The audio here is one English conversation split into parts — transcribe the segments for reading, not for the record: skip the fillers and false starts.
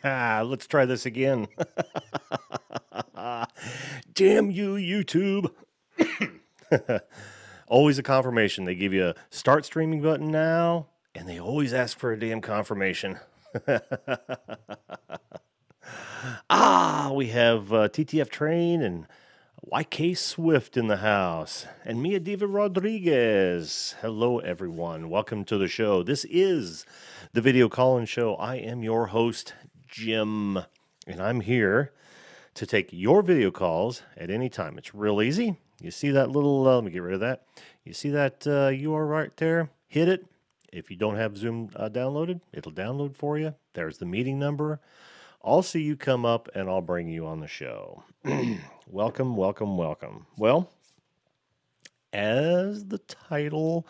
Let's try this again. Damn you, YouTube. Always a confirmation. They give you a start streaming button now, and they always ask for a damn confirmation. We have TTF Train and YK Swift in the house, and Mia Diva Rodriguez. Hello, everyone. Welcome to the show. This is the Video Call-In Show. I am your host, Jim, and I'm here to take your video calls at any time. It's real easy. You see that little, let me get rid of that. You see that URL right there? Hit it. If you don't have Zoom downloaded, it'll download for you. There's the meeting number. I'll see you come up and I'll bring you on the show. Welcome, welcome, welcome. Well, as the title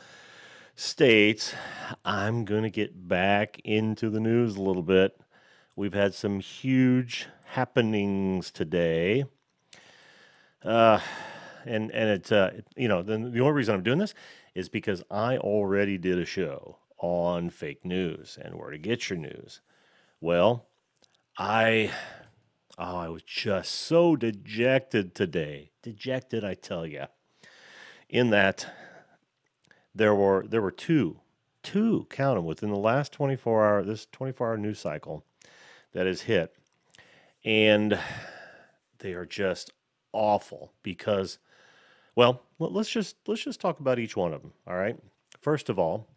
states, I'm going to get back into the news a little bit. We've had some huge happenings today. The only reason I'm doing this is because I already did a show on fake news and where to get your news. Well, I was just so dejected today. Dejected, I tell you. In that there were two, count them, within the last 24-hour news cycle that has hit. And they are just awful because, well, let's just talk about each one of them. All right. First of all,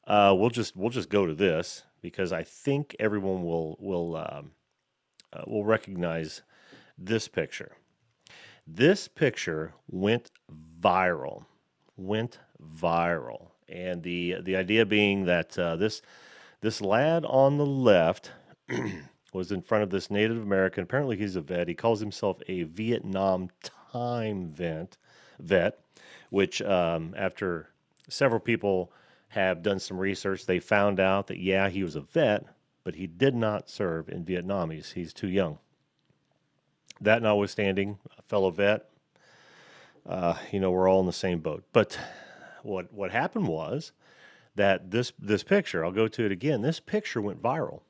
we'll just go to this because I think everyone will recognize this picture. This picture went viral, and the idea being that this lad on the left was in front of this Native American. Apparently, he's a vet. He calls himself a Vietnam time vet, which after several people have done some research, they found out that, yeah, he was a vet, but he did not serve in Vietnam. He's too young. That notwithstanding, a fellow vet, we're all in the same boat. But what happened was that this picture, I'll go to it again, this picture went viral.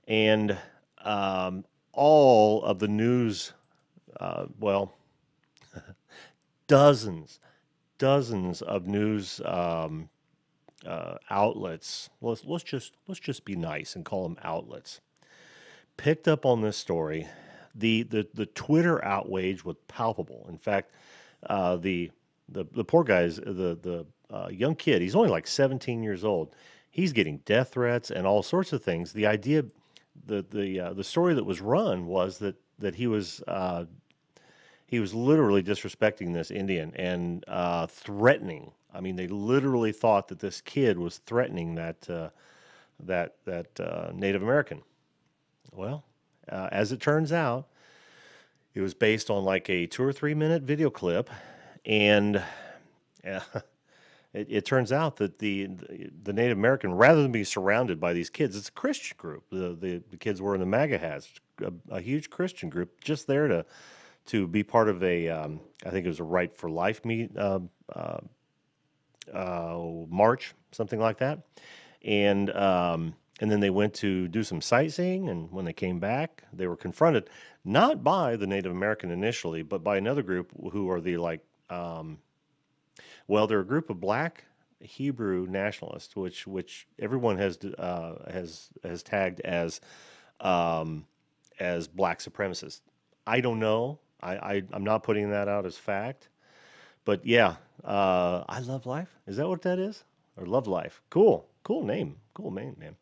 And all of the news, dozens of news outlets. Let's just be nice and call them outlets. Picked up on this story. The Twitter outrage was palpable. In fact, the poor guy's the young kid. He's only like 17 years old. He's getting death threats and all sorts of things. The idea. The story that was run was that he was literally disrespecting this Indian and threatening. I mean, they literally thought that this kid was threatening that Native American. Well, as it turns out, it was based on like a 2 or 3 minute video clip, and it turns out that the Native American, rather than be surrounded by these kids, it's a Christian group. The kids were in the MAGA hats, a huge Christian group, just there to be part of a, I think it was a Right for Life march, something like that. And then they went to do some sightseeing, and when they came back, they were confronted not by the Native American initially, but by another group who are the they're a group of Black Hebrew nationalists, which everyone has tagged as Black supremacists. I don't know. I'm not putting that out as fact, but yeah, I Love Life. Is that what that is? Or Love Life? Cool name, man.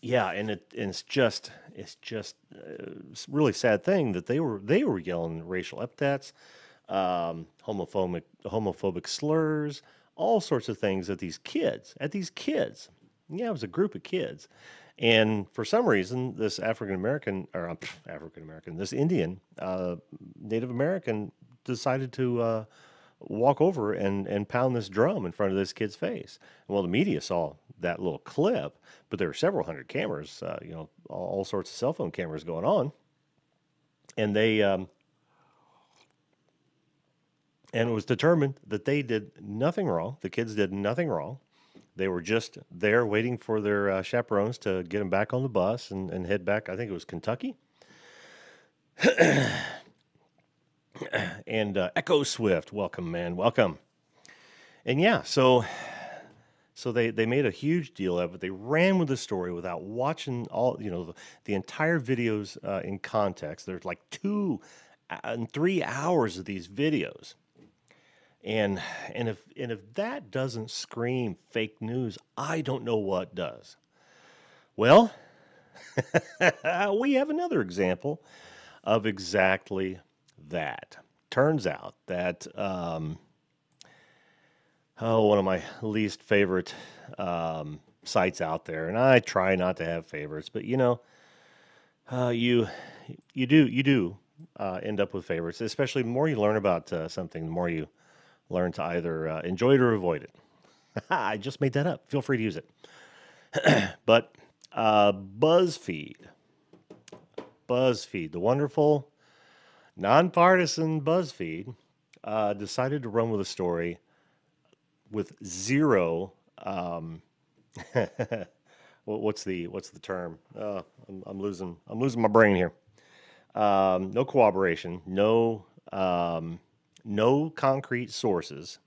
Yeah, and it's just a really sad thing that they were yelling racial epithets, homophobic slurs, all sorts of things at these kids. Yeah, it was a group of kids. And for some reason, this this Indian, Native American, decided to walk over and pound this drum in front of this kid's face. Well, the media saw that little clip, but there were several hundred cameras, all sorts of cell phone cameras going on. And and it was determined that they did nothing wrong. The kids did nothing wrong. They were just there waiting for their chaperones to get them back on the bus and head back. I think it was Kentucky. And Echo Swift, welcome, man, welcome. And yeah, so they made a huge deal of it. They ran with the story without watching all, the entire videos in context. There's like 2 and 3 hours of these videos. And if that doesn't scream fake news, I don't know what does. Well, we have another example of exactly that. Turns out that one of my least favorite sites out there, and I try not to have favorites, but you do end up with favorites. Especially the more you learn about something, the more you learn to either enjoy it or avoid it. I just made that up. Feel free to use it. But Buzzfeed, the wonderful, nonpartisan Buzzfeed, decided to run with a story with zero. What's the term? I'm losing my brain here. No cooperation, no concrete sources,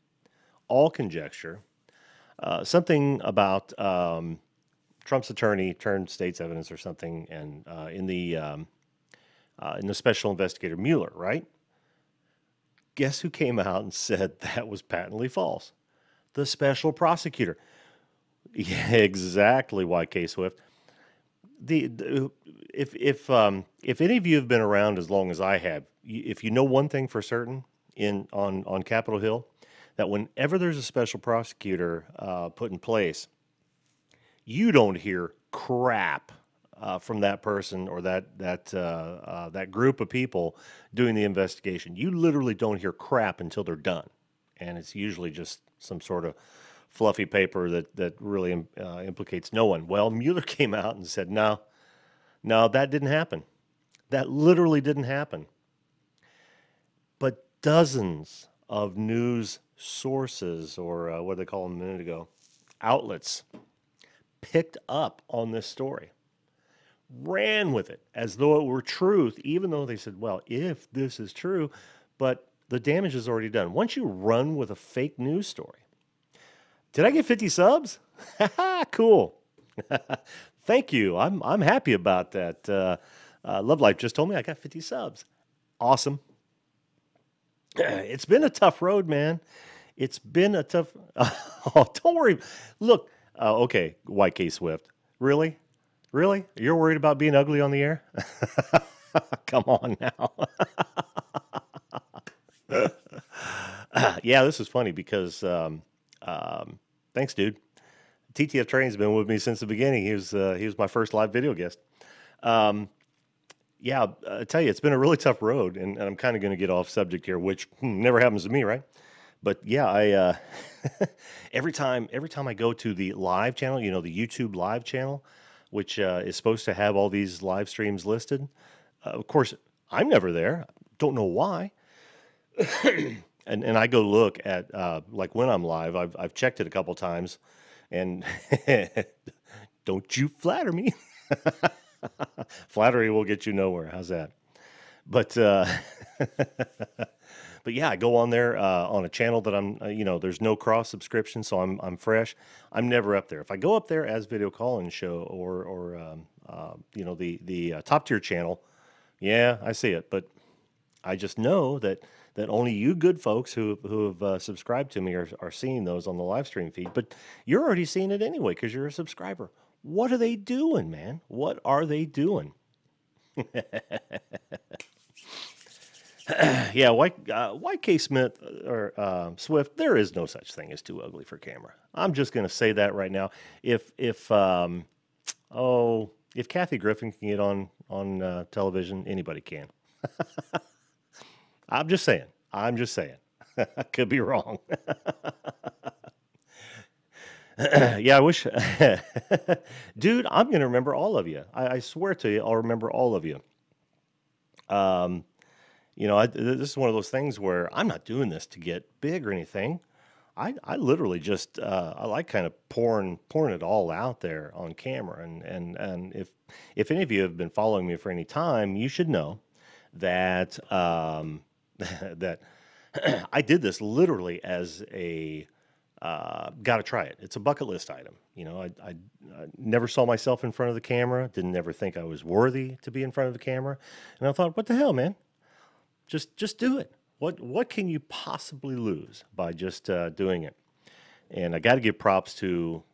all conjecture. Something about Trump's attorney turned state's evidence or something, and in the special investigator Mueller, right? Guess who came out and said that was patently false? The special prosecutor. Yeah, exactly. YK Swift. If any of you have been around as long as I have, if you know one thing for certain on Capitol Hill, that whenever there's a special prosecutor put in place, you don't hear crap from that person or that group of people doing the investigation. You literally don't hear crap until they're done, and it's usually just some sort of fluffy paper that really implicates no one. Well, Mueller came out and said, no, that didn't happen. That literally didn't happen. But dozens of news sources, or what did they call them a minute ago, outlets, picked up on this story, ran with it as though it were truth, even though they said, well, if this is true, but the damage is already done. Once you run with a fake news story, did I get 50 subs? Cool. Thank you. I'm happy about that. Love Life just told me I got 50 subs. Awesome. It's been a tough road, man. It's been a tough. Oh, don't worry. Look. Okay, YK Swift. Really? You're worried about being ugly on the air? Come on now. Yeah, this is funny because thanks, dude. TTF Train's been with me since the beginning. He was my first live video guest. Yeah, I tell you, it's been a really tough road, and I'm kind of going to get off subject here, which never happens to me, right? But yeah, I every time I go to the live channel, the YouTube live channel, which is supposed to have all these live streams listed. Of course, I'm never there. Don't know why. And I go look at like when I'm live. I've checked it a couple times, and don't you flatter me. Flattery will get you nowhere. How's that? But but yeah, I go on there on a channel that I'm there's no cross subscription, so I'm fresh. I'm never up there. If I go up there as video call-in show or the top tier channel, yeah, I see it. But I just know that only you good folks who have subscribed to me are seeing those on the live stream feed. But you're already seeing it anyway because you're a subscriber. What are they doing, man? What are they doing? Yeah, YK Smith or Swift, there is no such thing as too ugly for camera. I'm just going to say that right now. If Kathy Griffin can get on television, anybody can. I'm just saying. I could be wrong. Yeah, I wish. Dude, I'm going to remember all of you. I swear to you, I'll remember all of you. This is one of those things where I'm not doing this to get big or anything. I literally just I like kind of pouring it all out there on camera, and if any of you have been following me for any time, you should know that that I did this literally as a got to try it. It's a bucket list item. You know, I never saw myself in front of the camera. Didn't ever think I was worthy to be in front of the camera, and I thought, what the hell, man? Just do it. What can you possibly lose by just doing it? And I got to give props to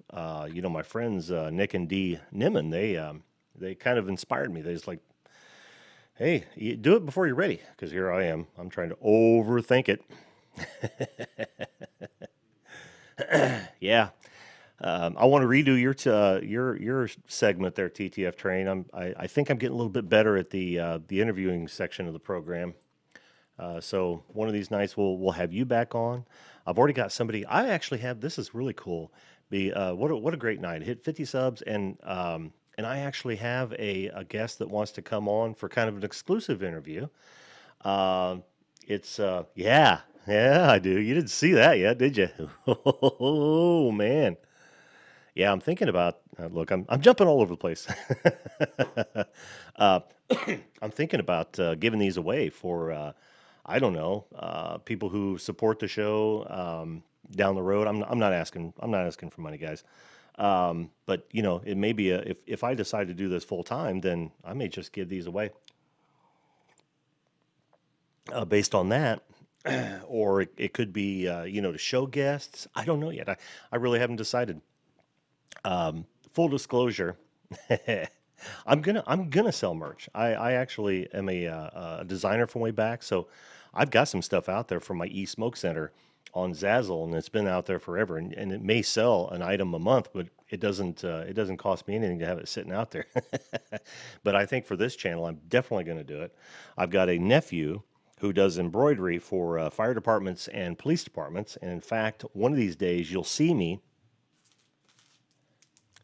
you know, my friends Nick and Dee Nimmin. They kind of inspired me. They just like, hey, you do it before you're ready, because here I am. I'm trying to overthink it. Yeah. I want to redo your segment there, TTF Train. I think I'm getting a little bit better at the interviewing section of the program. So one of these nights we'll have you back on. I've already got somebody. I actually have. This is really cool. What a great night! Hit 50 subs, and I actually have a guest that wants to come on for kind of an exclusive interview. It's yeah, I do. You didn't see that yet, did you? Oh man. Yeah, I'm thinking about. Look, I'm jumping all over the place. uh, I'm thinking about giving these away for I don't know people who support the show down the road. I'm not asking. I'm not asking for money, guys. But you know, it may be if I decide to do this full time, then I may just give these away based on that. Or it could be you know, to show guests. I don't know yet. I really haven't decided. Full disclosure, I'm gonna sell merch. I actually am a designer from way back, so I've got some stuff out there from my e-smoke center on Zazzle, and it's been out there forever. And it may sell an item a month, but it doesn't cost me anything to have it sitting out there. But I think for this channel, I'm definitely going to do it. I've got a nephew who does embroidery for fire departments and police departments, and in fact, one of these days you'll see me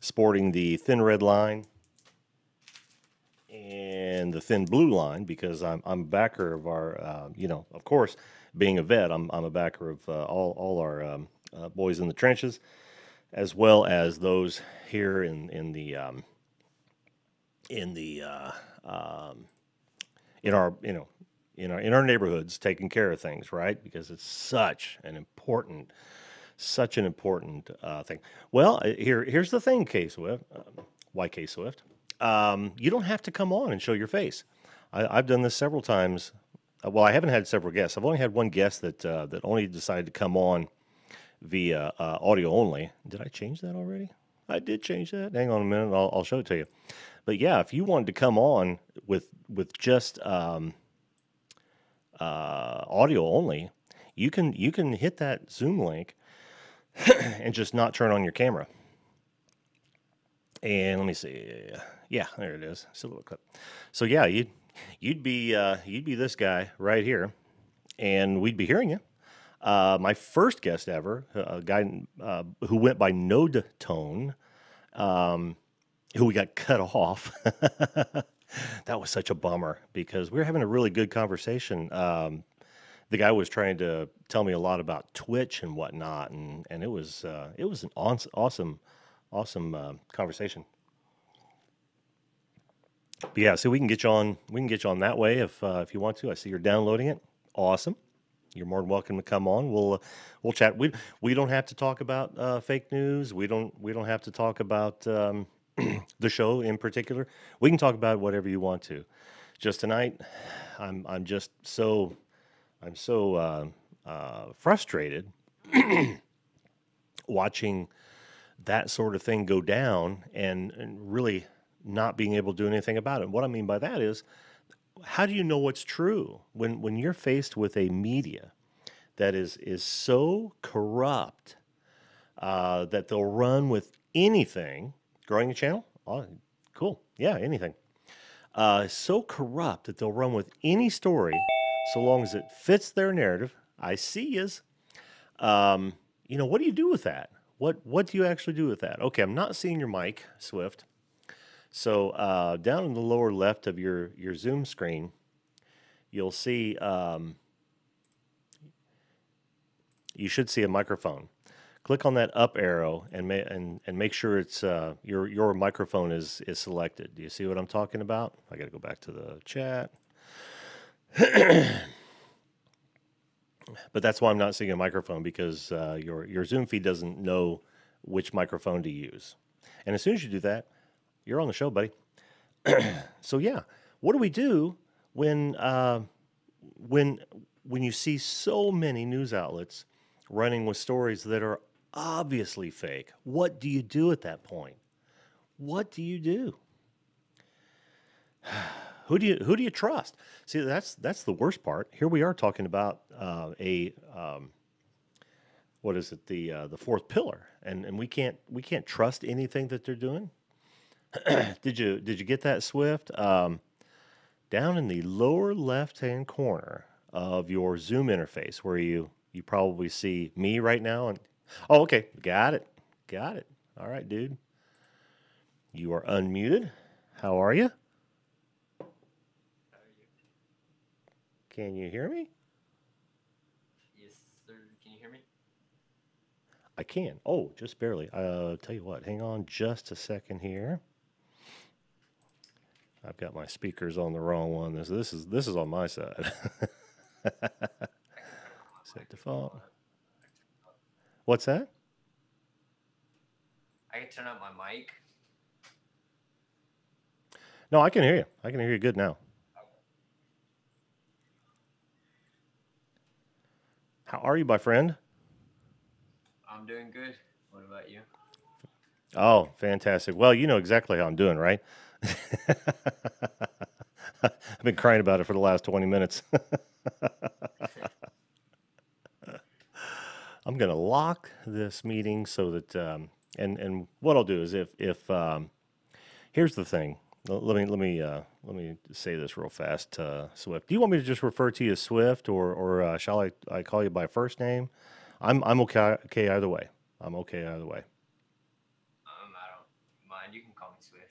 sporting the thin red line and the thin blue line, because I'm a backer of our, you know, of course, being a vet, I'm a backer of all our boys in the trenches, as well as those here in the in our, you know, in our neighborhoods, taking care of things, right? Because it's such an important thing. Well, here's the thing, K Swift, YK Swift. You don't have to come on and show your face. I've done this several times. Well, I haven't had several guests. I've only had one guest that only decided to come on via audio only. Did I change that already? I did change that. Hang on a minute. I'll show it to you. But yeah, if you wanted to come on with just audio only, you can hit that Zoom link and just not turn on your camera. And let me see. Yeah, there it is. It's a little clip. So yeah, you'd be this guy right here, and we'd be hearing you. My first guest ever, a guy who went by Node Tone, who we got cut off. That was such a bummer because we were having a really good conversation. The guy was trying to tell me a lot about Twitch and whatnot, and it was an awesome conversation. But yeah, so we can get you on that way if you want to. I see you're downloading it. Awesome. You're more than welcome to come on. We'll chat. We don't have to talk about fake news. We don't have to talk about the show in particular. We can talk about whatever you want to. Just tonight, I'm just so frustrated watching that sort of thing go down and really not being able to do anything about it. What I mean by that is, how do you know what's true when you're faced with a media that is so corrupt that they'll run with anything? Growing a channel? Oh, cool. Yeah, anything. So corrupt that they'll run with any story so long as it fits their narrative. I see yous. You know, what do you do with that? What do you actually do with that? Okay, I'm not seeing your mic, Swift. So down in the lower left of your Zoom screen, you'll see you should see a microphone. Click on that up arrow and make sure it's your microphone is selected. Do you see what I'm talking about? I got to go back to the chat. But that's why I'm not seeing a microphone, because your Zoom feed doesn't know which microphone to use. And as soon as you do that, you're on the show, buddy. So yeah, what do we do when you see so many news outlets running with stories that are obviously fake? What do you do at that point? What do you do? Who do you trust? See, that's the worst part. Here we are talking about what is it, the fourth pillar, and we can't trust anything that they're doing. Did you get that, Swift? Down in the lower left hand corner of your Zoom interface, where you probably see me right now, and oh, okay, got it. All right, dude, you are unmuted. How are you? Can you hear me? Yes, sir. Can you hear me? I can. Oh, just barely. Tell you what, hang on just a second here. I've got my speakers on the wrong one. This is on my side. Set default. What's that? I can turn up my mic. No, I can hear you. I can hear you good now. How are you, my friend? I'm doing good. What about you? Oh, fantastic. Well, you know exactly how I'm doing, right? I've been crying about it for the last 20 minutes. I'm going to lock this meeting so that, and what I'll do is if here's the thing. Let me say this real fast, Swift. Do you want me to just refer to you as Swift, or shall I call you by first name? I'm okay either way. I'm okay either way. I don't mind. You can call me Swift.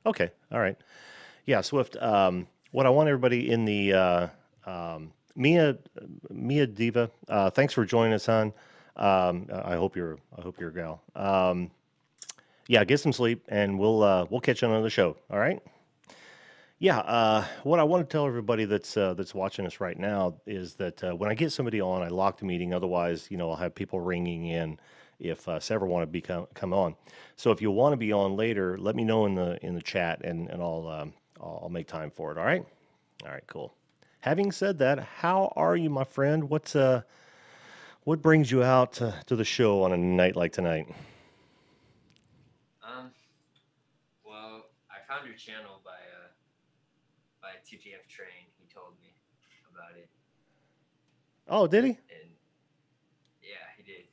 Okay, all right. Yeah, Swift. What I want everybody in the Mia Diva. Thanks for joining us, hon. I hope you're a gal. Yeah, get some sleep, and we'll catch you on another show. All right. Yeah. What I want to tell everybody that's watching us right now is that when I get somebody on, I lock the meeting. Otherwise, I'll have people ringing in if several want to come on. So if you want to be on later, let me know in the chat, and I'll make time for it. All right. All right. Cool. Having said that, how are you, my friend? What brings you out to the show on a night like tonight? Well, I found your channel by TTF Train. He told me about it. Oh, did he? And yeah, he did.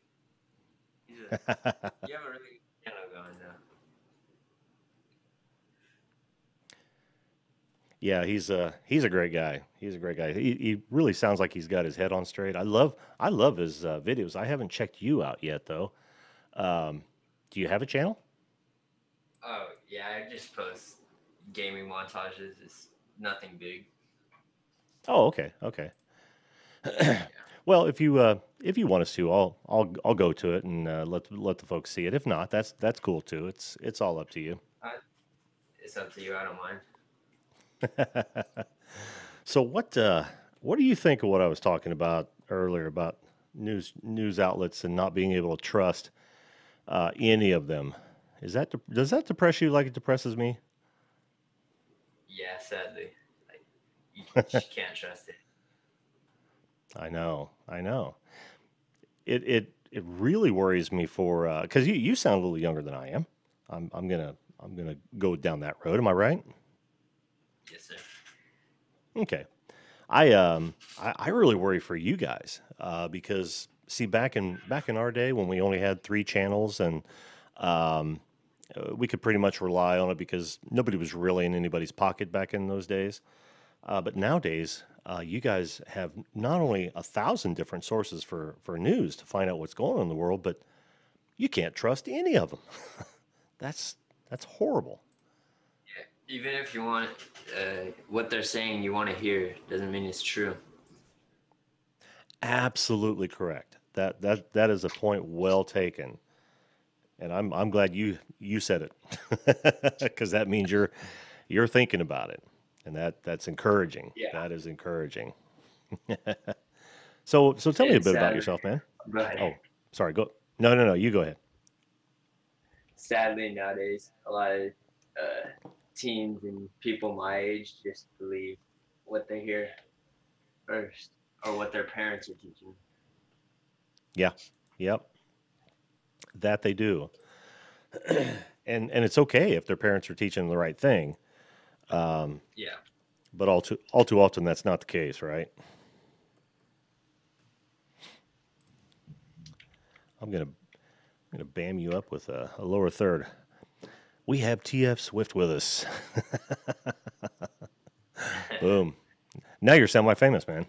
You have a really good channel going now. Yeah, he's a great guy. He's a great guy. He really sounds like he's got his head on straight. I love his videos. I haven't checked you out yet though. Do you have a channel? Oh yeah, I just post gaming montages. It's nothing big. Oh, okay, okay. Yeah. Well, if you want us to, I'll go to it and let the folks see it. If not, that's cool too. It's all up to you. It's up to you. I don't mind. So what do you think of what I was talking about earlier about news outlets and not being able to trust any of them? Does that depress you like it depresses me? Yeah, sadly, like you can't trust it. I know. It really worries me for because you sound a little younger than I am. I'm gonna go down that road. Am I right? Yes, sir. Okay. I really worry for you guys because see back in our day when we only had 3 channels and we could pretty much rely on it because nobody was really in anybody's pocket back in those days. But nowadays, you guys have not only 1,000 different sources for news to find out what's going on in the world, but you can't trust any of them. that's horrible. Yeah. Even if you want what they're saying, you want to hear, doesn't mean it's true. Absolutely correct. That is a point well taken, and I'm glad you said it because that means you're thinking about it, and that's encouraging. Yeah. That is encouraging. So tell me a And bit about sadly, yourself, man. but Oh, sorry. Go. No. You go ahead. sadly nowadays, a lot of teens and people my age just believe what they hear first or what their parents are teaching. Yeah. Yep. That they do, and it's okay if their parents are teaching the right thing. Yeah. But all too often that's not the case, right? I'm gonna bam you up with a lower third. We have TF Swift with us. Boom. Now you're semi-famous, man.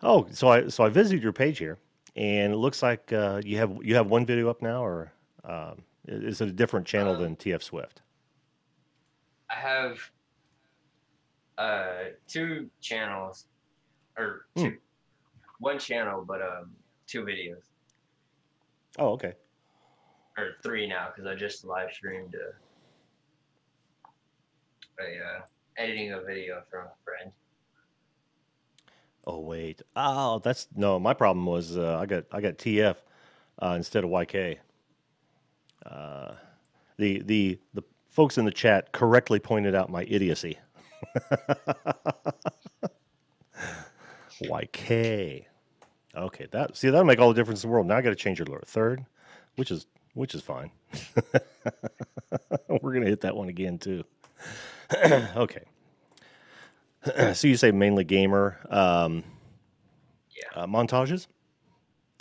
Oh, so I visited your page here, and it looks like you have one video up now, or is it a different channel than TF Swift? I have two channels or Hmm. one channel, but two videos Oh, okay. or three now because I just live streamed editing a video from a friend. Oh wait. Oh, that's no. My problem was I got TF instead of YK. The folks in the chat correctly pointed out my idiocy. YK. Okay, that'll make all the difference in the world. Now I got to change your lower third, which is fine. We're gonna hit that one again too. Okay. So you say mainly gamer Yeah, montages?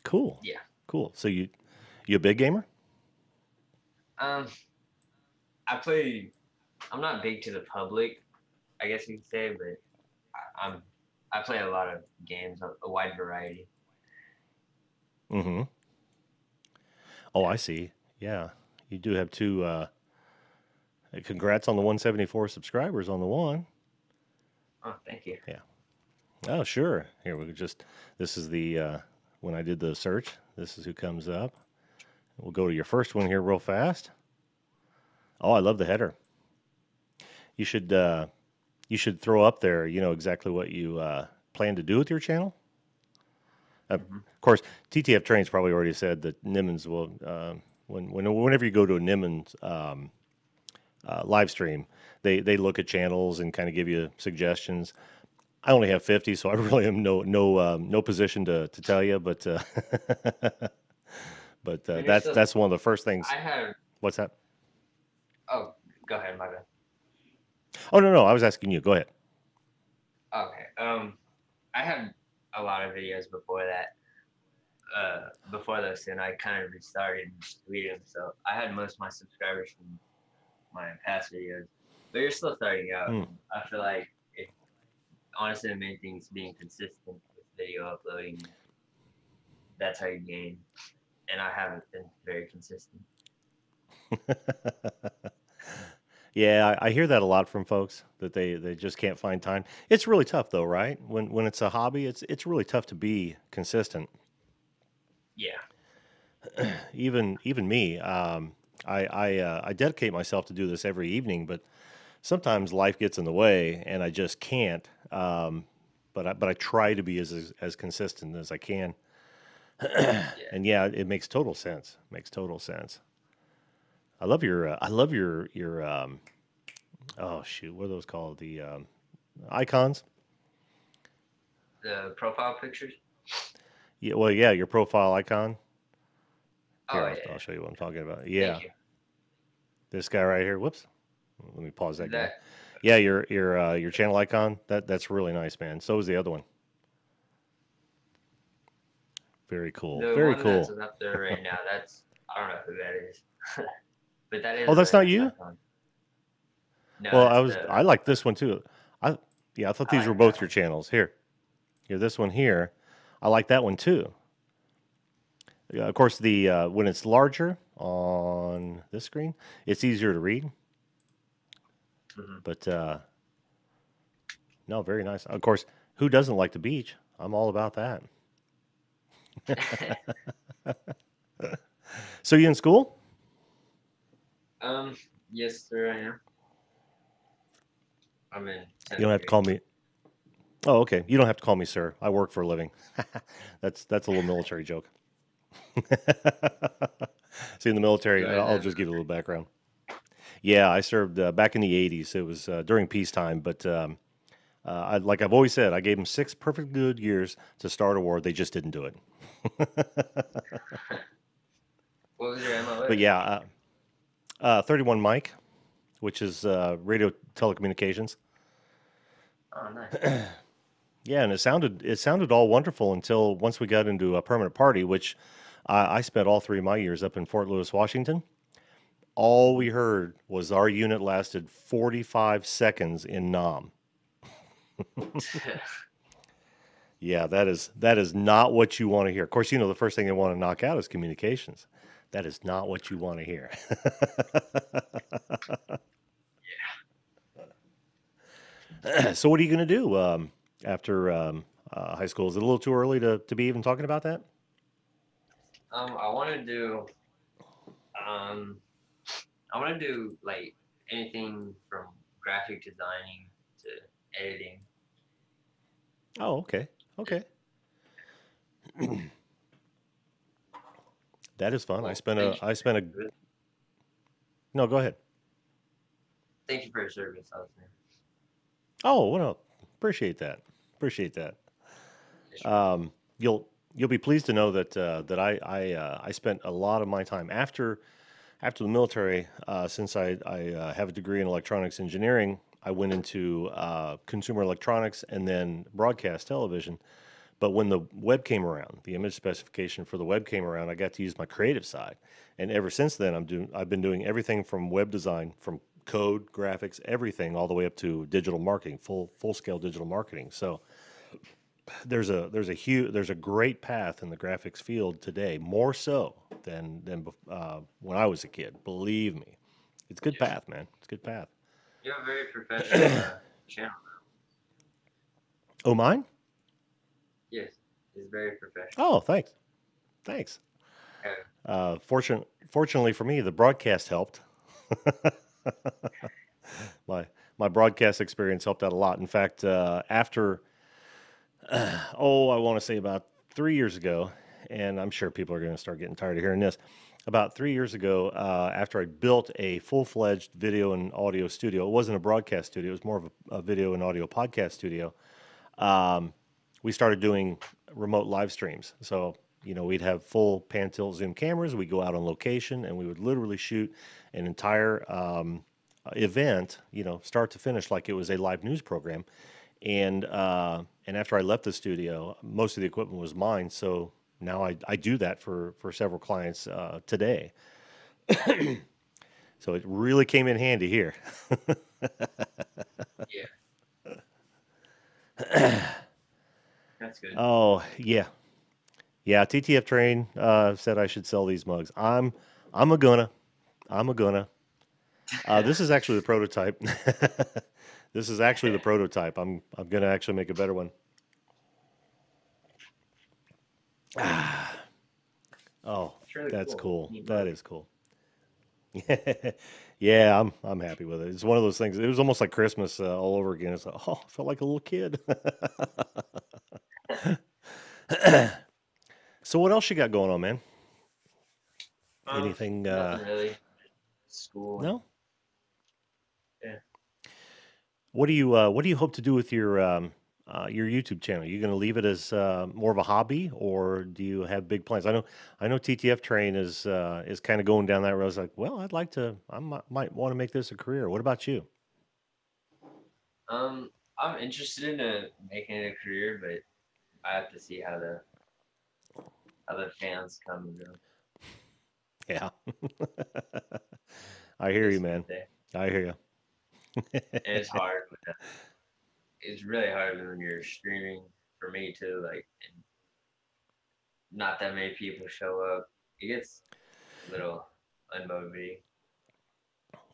Cool, yeah. cool. So you a big gamer? Um, I play. I'm not big to the public, I guess you could say, but I play a lot of games, a wide variety. Mm-hmm. Oh, Yeah. I see. Yeah, you do have two. Congrats on the 174 subscribers on the one. Oh, thank you. Yeah. Oh, sure. Here we just. This is the when I did the search. This is who comes up. We'll go to your first one here real fast. Oh, I love the header. You should throw up there. You know exactly what you plan to do with your channel. Of Hmm. course, TTF Train's probably already said that Nimmons will whenever you go to a Nimmons live stream, they look at channels and kind of give you suggestions. I only have 50, so I really am no position to tell you, but But you're that's still. that's one of the first things. I have. What's that? Oh, go ahead, my bad. Oh no, I was asking you. Go ahead. Okay. I had a lot of videos before that. Before this, and I kind of restarted and deleted them. So I had most of my subscribers from my past videos, but you're still starting out. Hmm. And I feel like if honestly, the main thing is being consistent with video uploading. That's how you gain, and I haven't been very consistent. Yeah, I hear that a lot from folks that they just can't find time. It's really tough though, right? When it's a hobby, it's really tough to be consistent. Yeah. Even me, I dedicate myself to do this every evening, but sometimes life gets in the way and I just can't. But I try to be as consistent as I can. Yeah. And yeah, it makes total sense. Makes total sense. I love your oh shoot, what are those called? The icons. The profile pictures. Yeah, well, yeah, your profile icon. Here, Oh I'll yeah. show you what I'm talking about. Yeah, Thank you. this guy right here. Whoops. Let me pause that guy. That Yeah, your channel icon. That's really nice, man. So is the other one. Very cool. the Very one that's cool. up there right now. That's I don't know who that is, but that is Oh, a that's really not nice you? icon. No, Well, that's the. I like this one too. I Yeah, I thought I these were like that both your one. channels. Here, this one here. I like that one too. Of course, the when it's larger on this screen, it's easier to read. Hmm. But No, very nice. Of course, who doesn't like the beach? I'm all about that. So you in school? Um, yes, sir, I am. I'm in You don't 10th have to grade. call me. Oh, okay. You don't have to call me sir. I work for a living. That's a little military joke. See, in the military, You are in I'll the just give you a little background. Yeah, I served back in the '80s. It was during peacetime, but like I've always said, I gave them 6 perfect good years to start a war. They just didn't do it. What was your But MOS? yeah, 31 Mike, which is radio telecommunications. Oh, nice. Yeah, and it sounded all wonderful until once we got into a permanent party, which I spent all 3 of my years up in Fort Lewis, Washington. All we heard was our unit lasted 45 seconds in NOM. Yeah, that is not what you want to hear. Of course, the first thing they want to knock out is communications. That is not what you want to hear. So, what are you going to do after high school? Is it a little too early to be even talking about that? I want to do um, I want to do like anything from graphic designing to editing. Oh, okay, Just okay. That is fun. I well, spent a thank you I spent a for no. Go ahead. thank you for your service. I was saying. Oh, well, no, appreciate that. Appreciate that. Yes, sir. You'll be pleased to know that I spent a lot of my time after the military. Since I have a degree in electronics engineering, I went into consumer electronics and then broadcast television. But when the web came around, the image specification for the web came around, I got to use my creative side. And ever since then, I've been doing everything from web design, from code, graphics, everything, all the way up to digital marketing, full scale digital marketing. So there's a great path in the graphics field today, more so than when I was a kid. Believe me, it's a good Yeah, path, man. It's a good path. you have a very professional channel. Oh, mine? Yes, it's very professional. Oh, thanks, thanks. Uh, Fortunately for me, the broadcast helped. my my broadcast experience helped out a lot. In fact, after I want to say about 3 years ago, and I'm sure people are going to start getting tired of hearing this. About 3 years ago, after I built a full-fledged video and audio studio, it wasn't a broadcast studio; it was more of a video and audio podcast studio. Um, we started doing remote live streams. So, we'd have full pan tilt zoom cameras. We'd go out on location and we would literally shoot an entire event, start to finish, like it was a live news program. And after I left the studio, most of the equipment was mine. So now I do that for several clients today. So it really came in handy here. yeah, that's good. Oh, yeah. Yeah, TTF Train said I should sell these mugs. I'm a gonna. I'm a gonna. This is actually the prototype. This is actually the prototype. I'm gonna actually make a better one. Oh, It's really that's cool. cool. Neat That mug. is cool. Yeah, I'm happy with it. It's one of those things. It was almost like Christmas all over again. It's like, oh, I felt like a little kid. So what else you got going on, man? Anything? Nothing really. School and No. yeah. What do you hope to do with your YouTube channel? Are you going to leave it as more of a hobby, or do you have big plans? I know TTF Train is kind of going down that road. It's like, well, I might want to make this a career. What about you? I'm interested in making it a career, but I have to see how the fans come and go. Yeah, I hear you, Just man. say. I hear you. And it's hard. It's really hard when you're streaming for me too. Like, and not that many people show up. It gets a little unmotivating.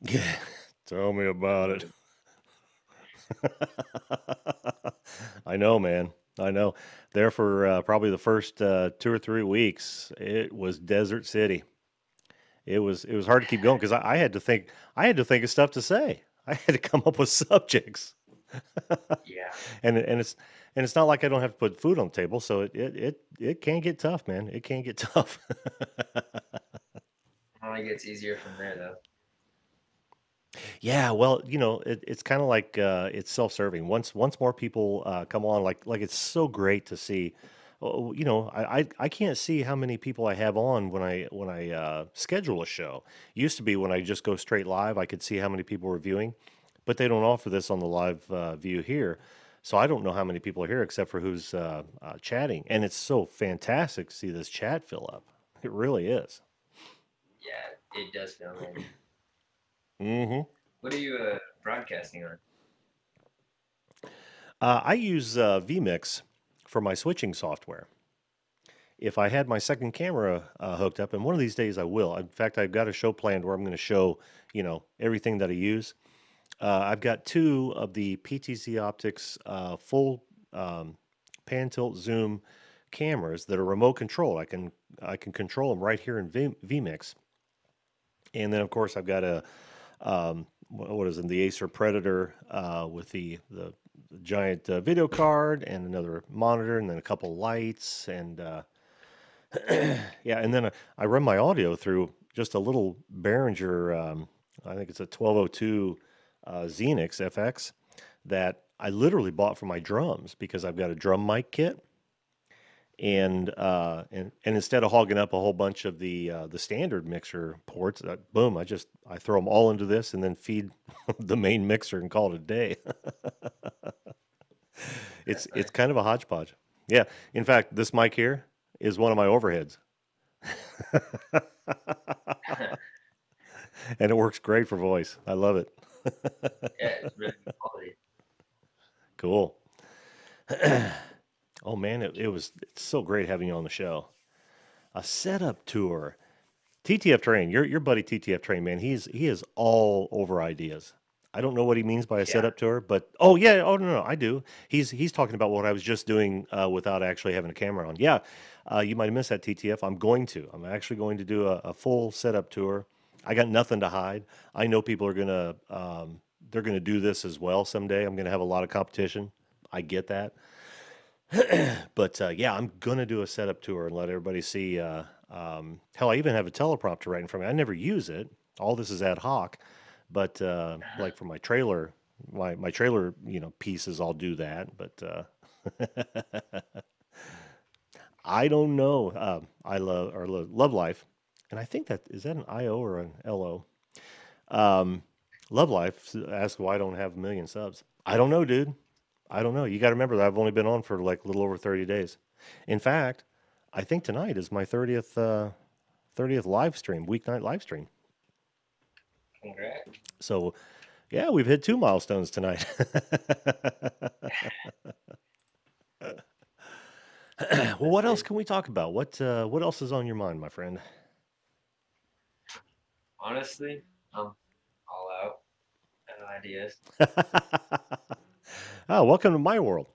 Yeah, tell me about it. Unmotivated. I know, man. I know. There for probably the first 2 or 3 weeks, it was Desert City. It was hard to keep going because I had to think of stuff to say. I had to come up with subjects, Yeah, and it's not like I don't have to put food on the table. So it can get tough, man. It can get tough. it only gets easier from there though. Yeah, well, it's kind of like it's self-serving. Once more people come on, like it's so great to see. I can't see how many people I have on when I schedule a show. Used to be when I just go straight live, I could see how many people were viewing, but they don't offer this on the live view here, so I don't know how many people are here except for who's chatting. And it's so fantastic to see this chat fill up. It really is. Yeah, it does feel amazing. Hmm. What are you broadcasting on? I use vMix for my switching software. If I had my second camera hooked up, and one of these days I will. In fact, I've got a show planned where I'm going to show, everything that I use. I've got two of the PTZ Optics full pan tilt zoom cameras that are remote controlled. I can control them right here in vMix. And then of course I've got a what is it, the Acer Predator with the giant video card and another monitor and then a couple lights and yeah, and then I run my audio through just a little Behringer. I think it's a 1202 Xenix FX that I literally bought for my drums because I've got a drum mic kit. And instead of hogging up a whole bunch of the standard mixer ports, boom, I throw them all into this and then feed the main mixer and call it a day. It's That's it's nice. kind of a hodgepodge. Yeah. In fact, this mic here is one of my overheads, and it works great for voice. I love it. Yeah, it's really good quality. Cool. Oh man, it's so great having you on the show. A setup tour. TTF Train, your buddy TTF Train, man, he is all over ideas. I don't know what he means by a Yeah. setup tour, but oh yeah, oh no, I do. He's talking about what I was just doing without actually having a camera on. Yeah, you might have missed that TTF. I'm actually going to do a full setup tour. I got nothing to hide. I know people are gonna they're gonna do this as well someday. I'm gonna have a lot of competition. I get that. But yeah, I'm gonna do a setup tour and let everybody see. Hell, I even have a teleprompter right in front of me. I never use it. All this is ad hoc, but like for my trailer, pieces, I'll do that. But I don't know. I love life, and I think that is that an IO or an LO. Um, love life. Ask why I don't have a million subs. I don't know, dude. I don't know. You got to remember that I've only been on for like a little over 30 days. In fact, I think tonight is my 30th live stream, weeknight live stream. Congrats. So, yeah, we've hit two milestones tonight. Well, That's what else big. can we talk about? What else is on your mind, my friend? Honestly, I'm all out of ideas. Oh, welcome to my world.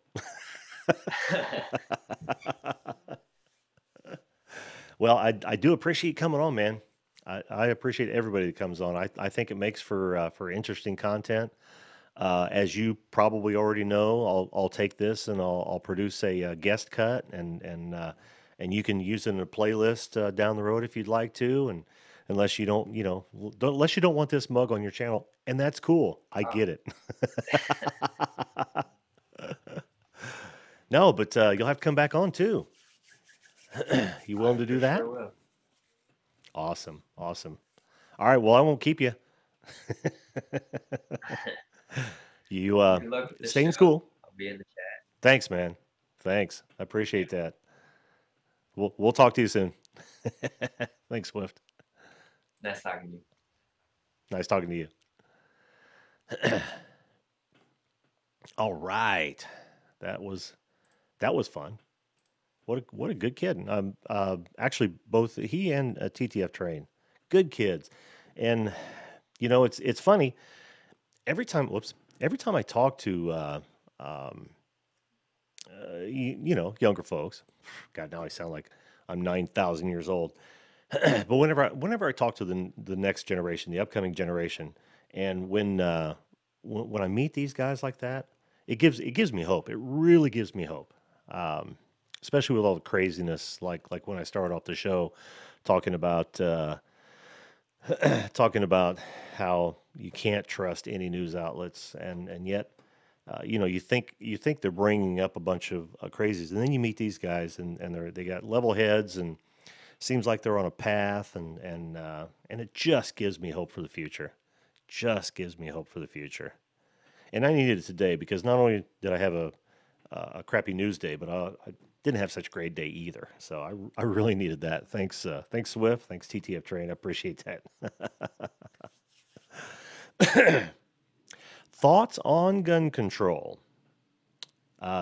Well, I do appreciate you coming on, man. I appreciate everybody that comes on. I think it makes for interesting content. As you probably already know, I'll take this and I'll produce a, guest cut and you can use it in a playlist down the road if you'd like to. And unless you don't, unless you don't want this mug on your channel, and that's cool. I Oh, get it. No, but you'll have to come back on too. You I willing to for do that? sure will. Awesome, awesome. All right. Well, I won't keep you. You Good luck with the stay in show. school. I'll be in the chat. Thanks, man. Thanks. I Yeah. appreciate that. We'll talk to you soon. Thanks, Swift. Nice talking to you. Nice talking to you. All right. That was that was fun. What a good kid. Actually both he and TTF Train, good kids, and it's funny every time. Whoops. Every time I talk to you know, younger folks. God, now I sound like I'm 9,000 years old. But whenever I talk to the next generation, the upcoming generation, and when I meet these guys like that, it gives me hope. It really gives me hope, um, especially with all the craziness. Like when I started off the show, talking about talking about how you can't trust any news outlets, and yet. You know, you think they're bringing up a bunch of crazies, and then you meet these guys, and they got level heads, and seems like they're on a path, and it just gives me hope for the future. Just gives me hope for the future. And I needed it today because not only did I have a crappy news day, but I didn't have such a great day either. So I really needed that. Thanks Swift. Thanks TTF Train. I appreciate that. Thoughts on gun control?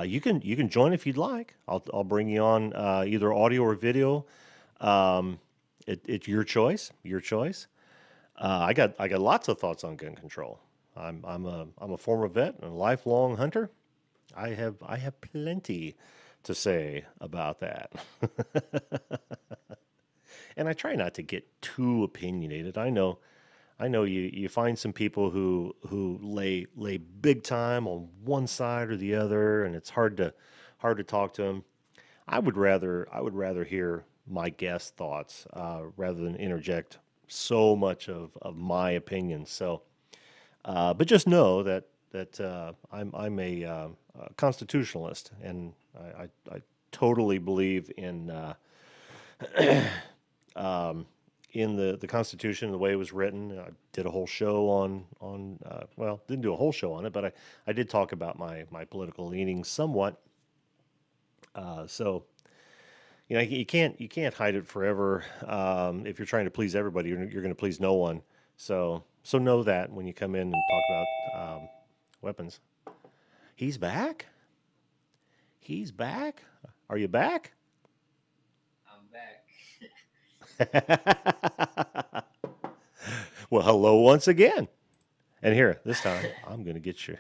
You can join if you'd like. I'll bring you on either audio or video. Um, it's your choice. Your choice. I got lots of thoughts on gun control. I'm a former vet and a lifelong hunter. I have plenty to say about that. And I try not to get too opinionated. I know you find some people who lay big time on one side or the other, and it's hard to talk to them. I would rather hear my guest thoughts rather than interject so much of my opinion. So, but just know that I'm a constitutionalist, and I totally believe um, in the Constitution, the way it was written. I did a whole show on well, didn't do a whole show on it, but I did talk about my political leanings somewhat. So you know, you can't hide it forever. If you're trying to please everybody, you're going to please no one. So know that when you come in and talk about weapons. He's back. He's back. Are you back? I'm back. Well, hello once again. And here, this time, I'm going to get your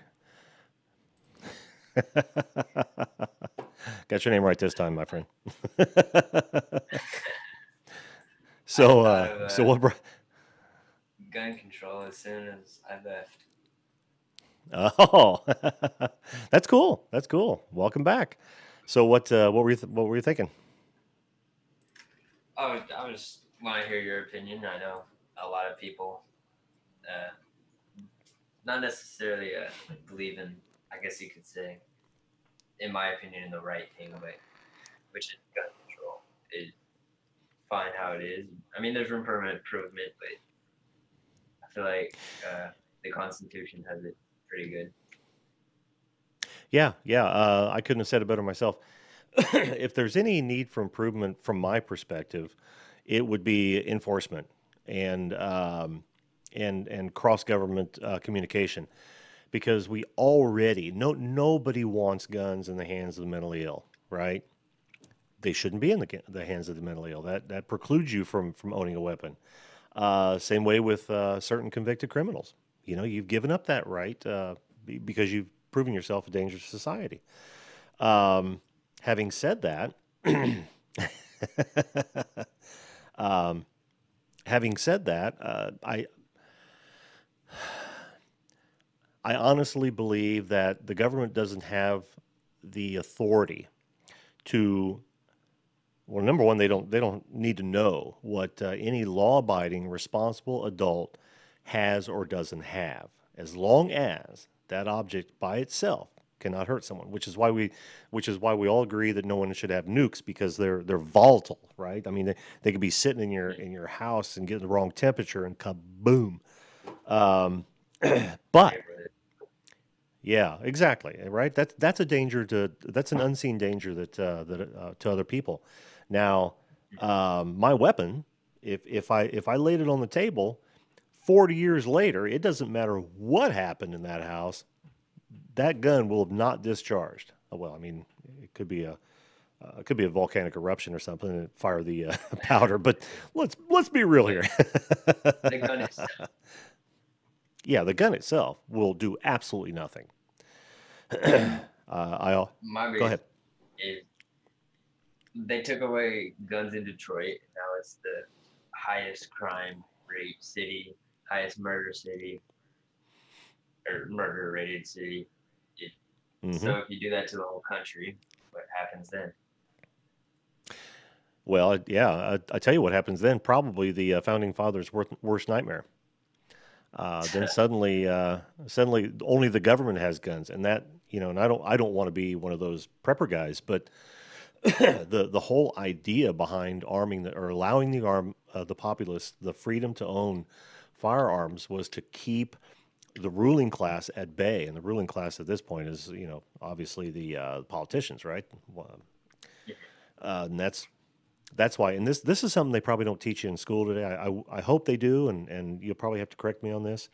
got your name right this time, my friend. I So, thought of so what? gun control as soon as I left. Oh, that's cool. That's cool. Welcome back. So, what were you thinking? Oh, I was want to hear your opinion. I know a lot of people, uh, not necessarily believe in. I guess you could say, in my opinion, in the right thing, but which is gun control. Is fine how it is. I mean, there's room for improvement, but I feel like the Constitution has it pretty good. Yeah, yeah. I couldn't have said it better myself. If there's any need for improvement from my perspective, it would be enforcement and and cross government communication, because we already nobody wants guns in the hands of the mentally ill, right? They shouldn't be in the hands of the mentally ill. That precludes you from owning a weapon. Same way with certain convicted criminals. You know, you've given up that right because you've proven yourself a danger to society. Um, Having said that, um, having said that, I honestly believe that the government doesn't have the authority to. Well, number one, they don't need to know what any law-abiding, responsible adult has or doesn't have, as long as that object by itself cannot hurt someone. Which is why we all agree that no one should have nukes, because they're volatile, right? I mean, they could be sitting in your house and get the wrong temperature and kaboom. Um, but yeah, exactly. Right. That's a danger that's an unseen danger that to other people. Now, my weapon, if I laid it on the table, 40 years later, it doesn't matter what happened in that house, that gun will have not discharged. Well, I mean, it could be a volcanic eruption or something and fire the powder, but let's be real But here. the gun itself, Yeah, the gun itself will do absolutely nothing. I my Go biggest ahead. is they took away guns in Detroit. Now it's the highest crime rate city, highest murder city, or murder rated city. It, Hmm. so if you do that to the whole country, what happens then? Well, yeah, I tell you what happens then. Probably the founding fathers' worst nightmare. Then suddenly, only the government has guns, and that and I don't want to be one of those prepper guys, but the whole idea behind arming or allowing the populace the freedom to own firearms was to keep the ruling class at bay, and the ruling class at this point is obviously the politicians, right? Well, and that's why. And this is something they probably don't teach you in school today. I hope they do, and you'll probably have to correct me on this.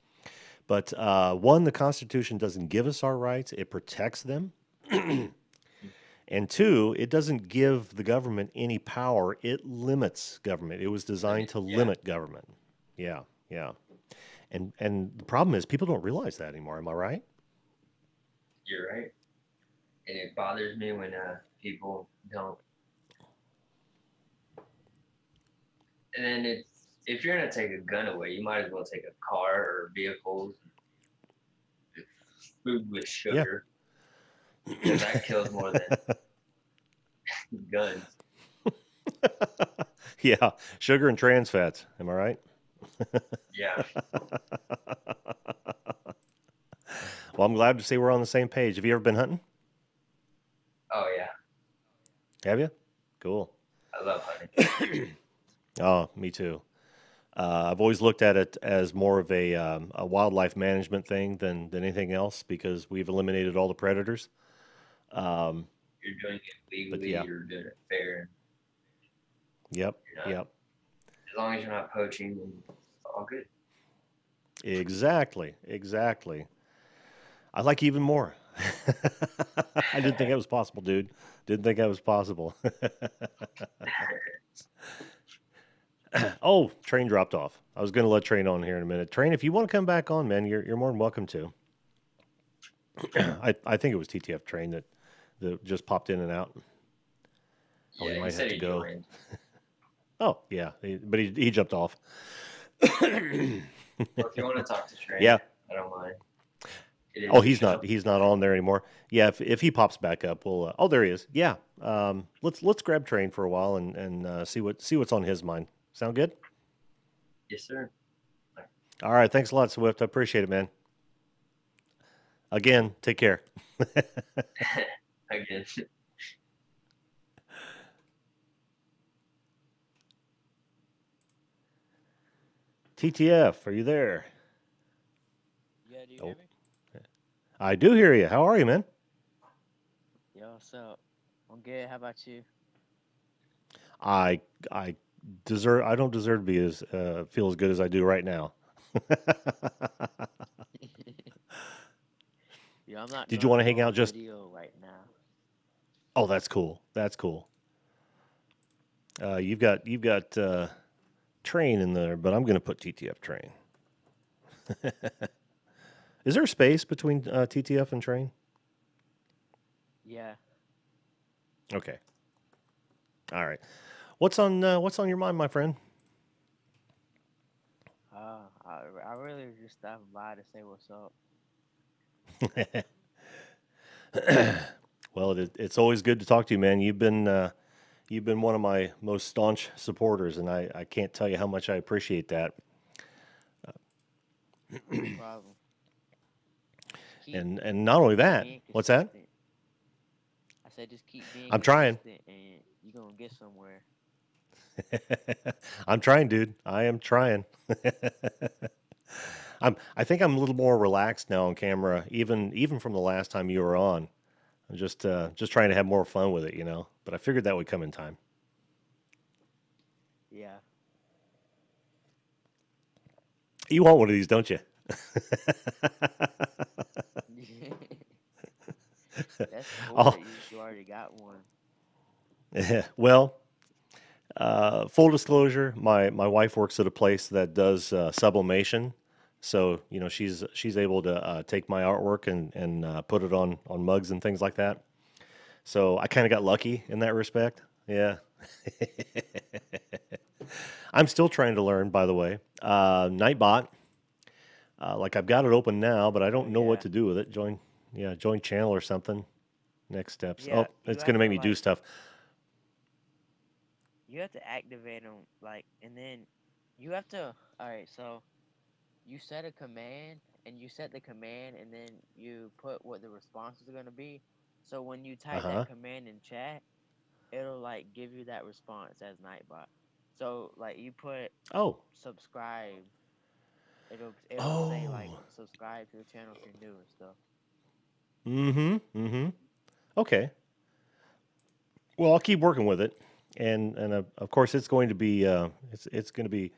But one, the Constitution doesn't give us our rights; it protects them. And two, it doesn't give the government any power. It limits government. It was designed to Yeah, limit government. Yeah, yeah. And the problem is people don't realize that anymore. Am I right? you're right. And it bothers me when people don't. And then it's if you're gonna take a gun away, you might as well take a car or vehicles, food with Yeah. sugar, because that kills more than guns. Yeah. Sugar and trans fats. Am I right? Yeah. Well, I'm glad to see we're on the same page. Have you ever been hunting? Oh yeah. Have you? Cool. I love hunting. Oh, me too. I've always looked at it as more of a wildlife management thing than anything else because we've eliminated all the predators. Um, You're doing it but legally. yeah, You're doing it fair. yep, You're not yep, as long as you're not poaching, then it's all good. exactly, exactly. I like you even more. I didn't think that was possible, dude. Didn't think that was possible. Oh, Train dropped off. I was going to let Train on here in a minute. Train, if you want to come back on, man, you're more than welcome to. I think it was TTF Train that just popped in and out. Oh, he Yeah, he might have said to he go. joined. Oh, yeah, but he jumped off. Well, if you want to talk to Train, Yeah. I don't mind. It Oh, is your show. he's not on there anymore. Yeah, if he pops back up, we'll. Oh, there he is. Yeah. Let's grab Train for a while and see what's on his mind. Sound good? Yes, sir. All right. Thanks a lot, Swift. I appreciate it, man. Again, take care. I guess. TTF, are you there? Yeah, do you hear Oh, me? I do hear you. How are you, man? Yo, what's up? I'm good. How about you? I I I don't deserve to be as feel as good as I do right now. Yo, I'm not Did you gonna want to be hang out on just? video right now. Oh, that's cool. That's cool. You've got Train in there, but I'm going to put TTF Train. Is there space between TTF and Train? Yeah. Okay. All right. What's on your mind, my friend? I really just stopped by to say what's up. Well, it's always good to talk to you, man. You've been one of my most staunch supporters, and I can't tell you how much I appreciate that. No problem. Keep And not only that, being what's that? consistent. I said just keep being I'm trying. consistent and you're gonna get somewhere. I'm trying, dude. I am trying. I think I'm a little more relaxed now on camera, even from the last time you were on. I'm just trying to have more fun with it. But I figured that would come in time. Yeah. You want one of these, don't you? That's cool Oh, that you already got one. well, full disclosure, my wife works at a place that does sublimation, so she's able to take my artwork and put it on mugs and things like that. So I kind of got lucky in that respect. Yeah. I'm still trying to learn, by the way. Nightbot. Like I've got it open now, but I Oh don't know what yeah, to do with it. Join channel or something. Next steps. yeah. Oh, it's gonna make me do stuff. You have to activate them like, and then you have to. All right, so you set a command, and you set the command, and then you put what the responses are gonna be. So when you Uh type huh. that command in chat, it'll like give you that response as Nightbot. So like you put Oh. subscribe, it'll say like Oh. subscribe to the channel if you're new and stuff. Mm-hmm. Mm-hmm. Okay. Well, I'll keep working with it, and of course it's going to be it's going to be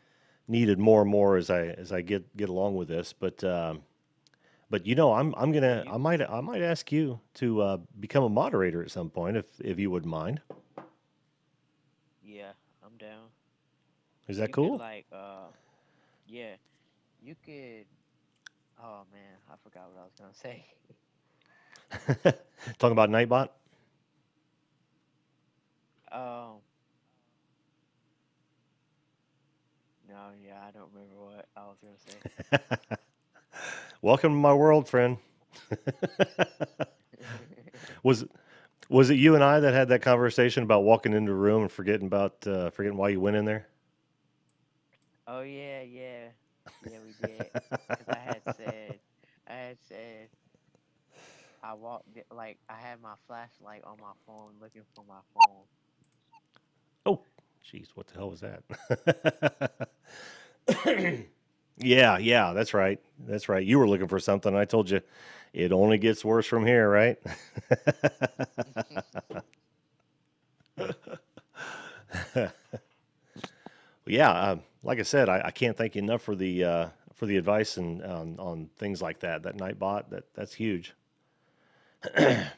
needed more and more as I get along with this. But I'm Yeah, gonna you. I might ask you to become a moderator at some point if you would mind. Yeah, I'm down. Is that You could cool? like yeah, you could. Oh man, I forgot what I was gonna say. Talking about Nightbot. Um, no, yeah, I don't remember what I was gonna say. Welcome to my world, friend. was was it you and I that had that conversation about walking into a room and forgetting why you went in there? Oh yeah, yeah, yeah, we did. Cause I had said, like I had my flashlight on my phone, looking for my phone. Oh, jeez, what the hell was that? Yeah, yeah, that's right. That's right. You were looking for something. I told you it only gets worse from here, right? Yeah, like I said, I can't thank you enough for the advice and on things like that. That Nightbot, that's huge.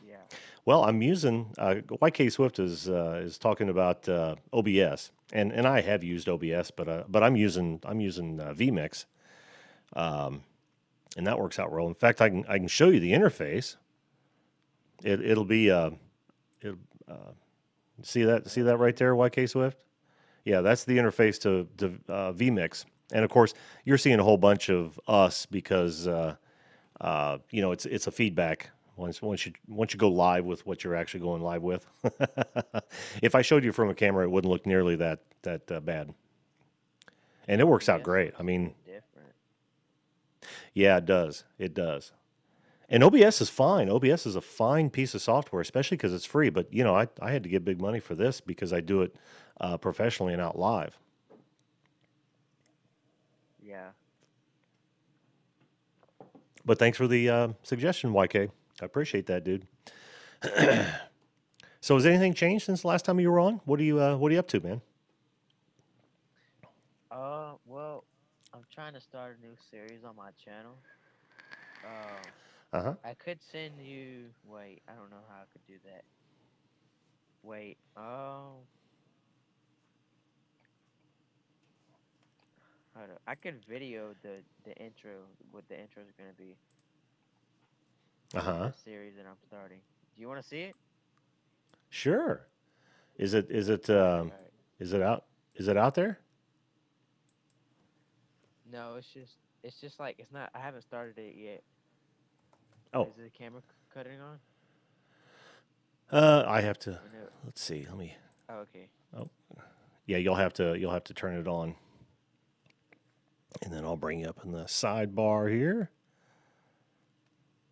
Yeah, Well, I'm using YK Swift is talking about OBS, and I have used OBS, but I'm using vMix, and that works out well. In fact, I can show you the interface. It'll be it, see that right there, YK Swift. Yeah, that's the interface to vMix, and of course you're seeing a whole bunch of us because it's a feedback once you go live with what you're actually going live with. If I showed you from a camera, it wouldn't look nearly that bad, and yeah. it works out OBS great. I looks a mean, bit different. yeah, it does. It does. And OBS is fine. OBS is a fine piece of software, especially because it's free. But I had to get big money for this because I do it professionally and out live. Yeah. But thanks for the suggestion, YK. I appreciate that, dude. So has anything changed since the last time you were on? What are you up to, man? Well, I'm trying to start a new series on my channel. Um, Uh huh. I could send you. Wait, I don't know how I could do that. Wait. Hold up. I could video the intro. What the intro is gonna be Uh for huh. the series that I'm starting. Do you want to see it? Sure. Is it is it All right. um, All right. is it out? Is it out there? No, it's just like it's not. I haven't started it yet. Oh, Is the camera cutting on? I have to. Or no? Let's see. Let me. Oh, okay. Oh, yeah. You'll have to turn it on, and then I'll bring you up in the sidebar here.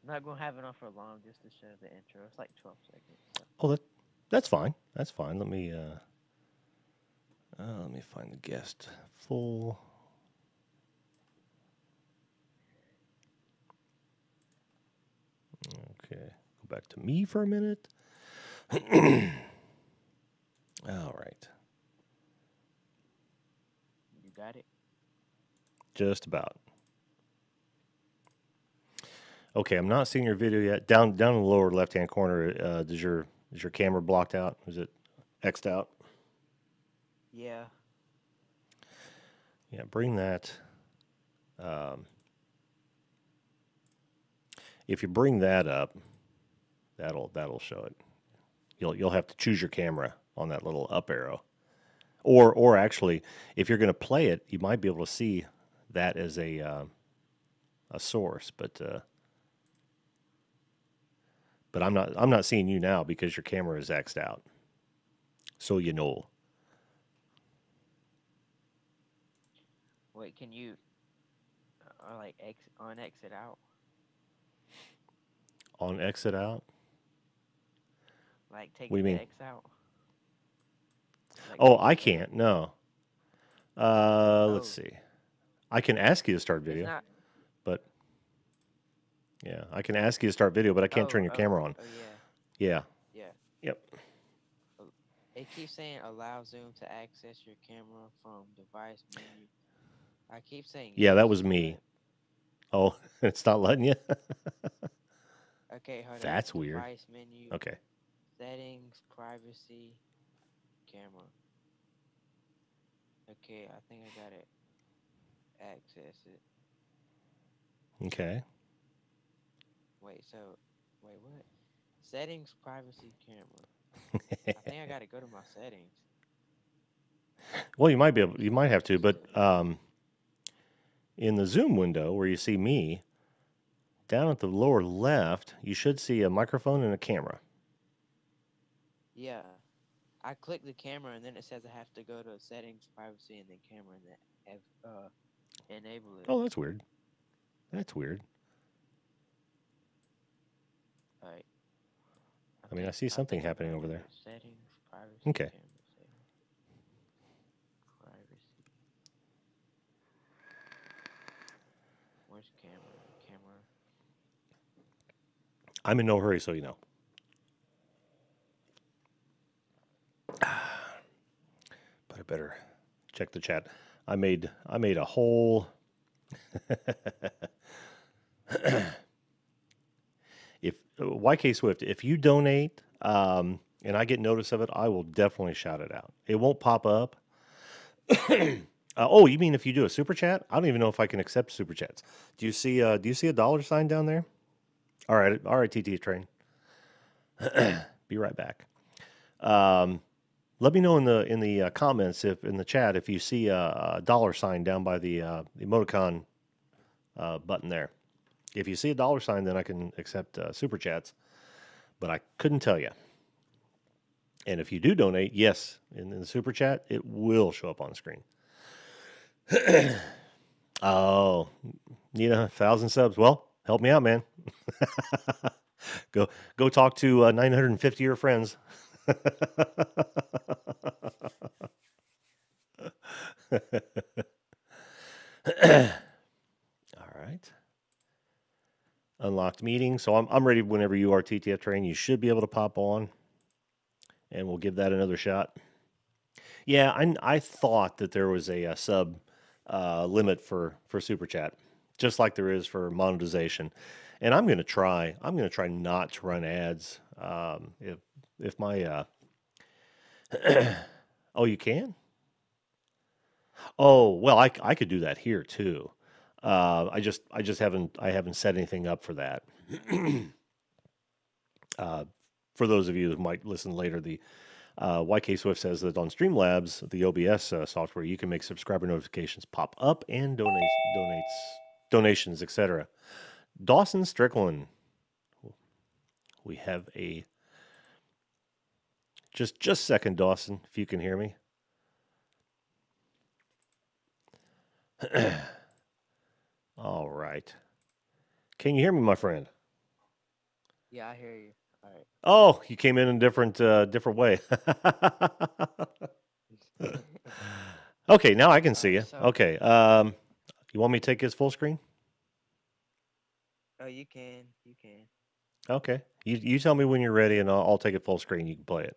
I'm not gonna have it on for long just to show the intro. It's like 12 seconds. So. Oh, that's fine. That's fine. Let me find the guest full. Okay, go back to me for a minute. All right, You got it? just about. Okay, I'm not seeing your video yet. Down in the lower left hand corner, is your camera blocked out? Is it X'd out? Yeah. Yeah, bring that. Um, if you bring that up, that'll show it. You'll have to choose your camera on that little up arrow. Or actually, if you're going to play it, you might be able to see that as a source. But I'm not seeing you now because your camera is X'd out. So you know. Wait, can you like exit out? On exit out? Like What do you taking the mean? X out? Like Oh, taking I the X. can't. No. Let's Oh, see. I can ask you to start it's video, not. but yeah, I can ask you to start video, but I can't turn your camera on. Oh yeah, Yeah. yeah. Yep. It keeps saying allow Zoom to access your camera from device menu. I keep saying Yeah, that yes, was me. Oh, it's not letting you? okay, hold up. That's weird. Device menu, Okay. settings, privacy, camera. Okay, I think I got it. Access it. Okay. Wait, what? Settings, privacy, camera. I think I gotta go to my settings. Well, you might be able, you might have to, but Still. in the Zoom window where you see me, down at the lower left, you should see a microphone and a camera. Yeah. I click the camera and then it says I have to go to settings, privacy, and then camera and then enable it. Oh, that's weird. That's weird. All right. I mean, I see something think I'm happening done over with there. it. Settings, privacy, Okay. camera settings, privacy. Where's camera? Camera. I'm in no hurry, so you know. But I better check the chat. I made a whole if YK Swift, if you donate and I get notice of it, I will definitely shout it out. It won't pop up. Oh, you mean if you do a super chat? I don't even know if I can accept super chats. Do you see a dollar sign down there? All right, TTF Train. Be right back. Let me know in the comments, if in the chat, if you see a dollar sign down by the emoticon button there. If you see a dollar sign, then I can accept super chats, but I couldn't tell you. And if you do donate, yes, in the super chat, it will show up on the screen. Oh, need 1,000 subs? Well, help me out, man. Go talk to 950 of your friends. All right. Unlocked meeting. So I'm ready whenever you are, TTF Train. You should be able to pop on, and we'll give that another shot. Yeah, I thought that there was a sub limit for super chat, just like there is for monetization. And I'm gonna try not to run ads. If my oh, you can. Oh, well, I could do that here too. I just haven't set anything up for that. For those of you that might listen later, the YK Swift says that on Streamlabs, the OBS software, you can make subscriber notifications pop up and donations, etc. Dawson Strickland, we have a just a second, Dawson, if you can hear me. All right. Can you hear me, my friend? Yeah, I hear you. All right. Oh, you came in a different way. Okay, now I can see you. So, Okay. You want me to take his full screen? oh, you can. You can. Okay. You tell me when you're ready, and I'll take it full screen. You can play it.